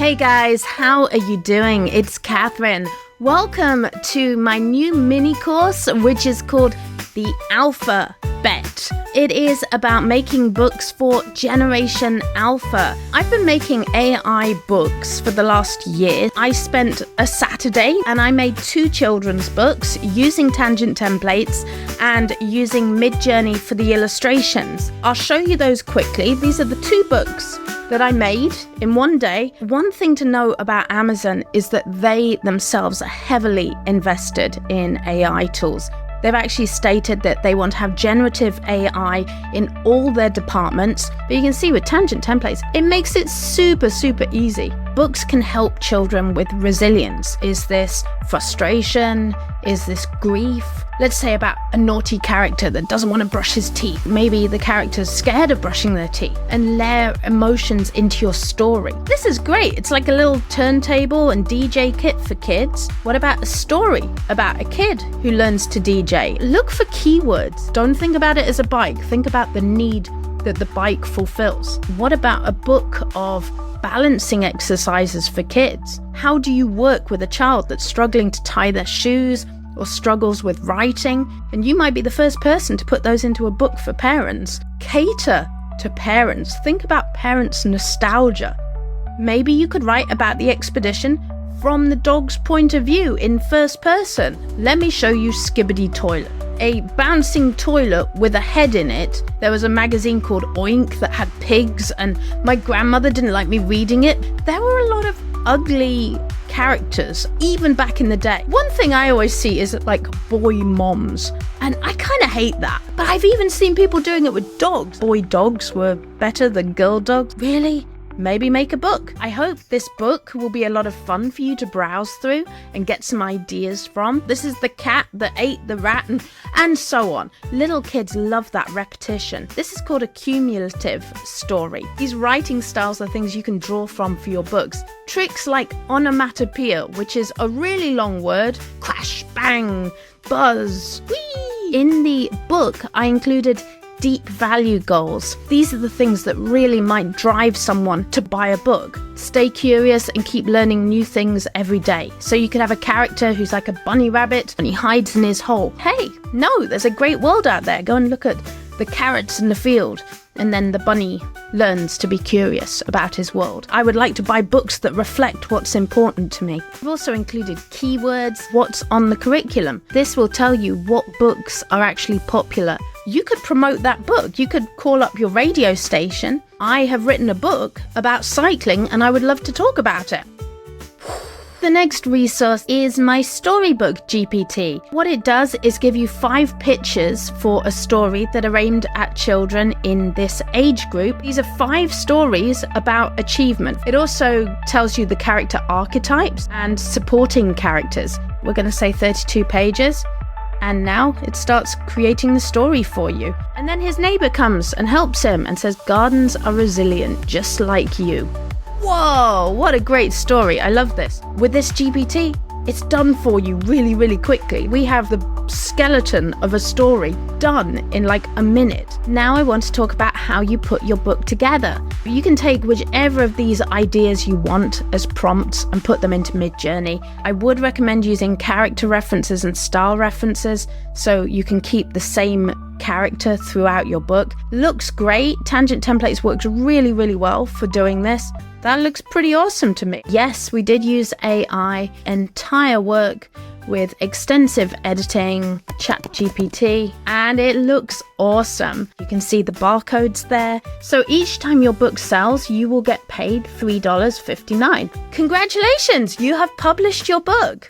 Hey guys, how are you doing? It's Katharyne. Welcome to my new mini course, which is called the Alpha Bet. It is about making books for Generation Alpha. I've been making AI books for the last year. I spent a Saturday and I made 2 children's books using tangent templates and using Midjourney for the illustrations. I'll show you those quickly. These are the 2 books that I made in one day. One thing to know about Amazon is that they themselves are heavily invested in AI tools. They've actually stated that they want to have generative AI in all their departments. But you can see with tangent templates, it makes it super easy. Books can help children with resilience. Is this frustration? Is this grief? Let's say about a naughty character that doesn't want to brush his teeth. Maybe the character's scared of brushing their teeth, and layer emotions into your story. This is great. It's like a little turntable and DJ kit for kids. What about a story about a kid who learns to DJ? Look for keywords. Don't think about it as a bike. Think about the need that the bike fulfills. What about a book of balancing exercises for kids? How do you work with a child that's struggling to tie their shoes or struggles with writing? And you might be the first person to put those into a book for parents. Cater to parents. Think about parents' nostalgia. Maybe you could write about the expedition from the dog's point of view in first person. Let me show you Skibbity Toilet. A bouncing toilet with a head in it. There was a magazine called Oink that had pigs, and my grandmother didn't like me reading it. There were a lot of ugly characters, even back in the day. One thing I always see is like boy moms, and I kind of hate that. But I've even seen people doing it with dogs. Boy dogs were better than girl dogs. Really? Maybe make a book. I hope this book will be a lot of fun for you to browse through and get some ideas from. This is the cat that ate the rat and so on. Little kids love that repetition. This is called a cumulative story. These writing styles are things you can draw from for your books. Tricks like onomatopoeia, which is a really long word. Crash, bang, buzz, whee! In the book, I included deep value goals. These are the things that really might drive someone to buy a book. Stay curious and keep learning new things every day. So you could have a character who's like a bunny rabbit and he hides in his hole. Hey, no, there's a great world out there. Go and look at the carrots in the field. And then the bunny learns to be curious about his world. I would like to buy books that reflect what's important to me. I've also included keywords, what's on the curriculum. This will tell you what books are actually popular. You could promote that book. You could call up your radio station. I have written a book about cycling and I would love to talk about it. The next resource is my Storybook GPT. What it does is give you 5 pictures for a story that are aimed at children in this age group. These are 5 stories about achievement. It also tells you the character archetypes and supporting characters. We're going to say 32 pages. And now it starts creating the story for you. And then his neighbor comes and helps him and says, gardens are resilient, just like you. Whoa, what a great story. I love this. With this GPT, it's done for you really quickly. We have the skeleton of a story done in like a minute. Now I want to talk about how you put your book together. You can take whichever of these ideas you want as prompts and put them into Midjourney. I would recommend using character references and style references so you can keep the same character throughout your book. Looks great. Tangent templates works really well for doing this. That looks pretty awesome to me. Yes, we did use AI. Entire work with extensive editing, ChatGPT, and it looks awesome. You can see the barcodes there. So each time your book sells, you will get paid $3.59. Congratulations, you have published your book.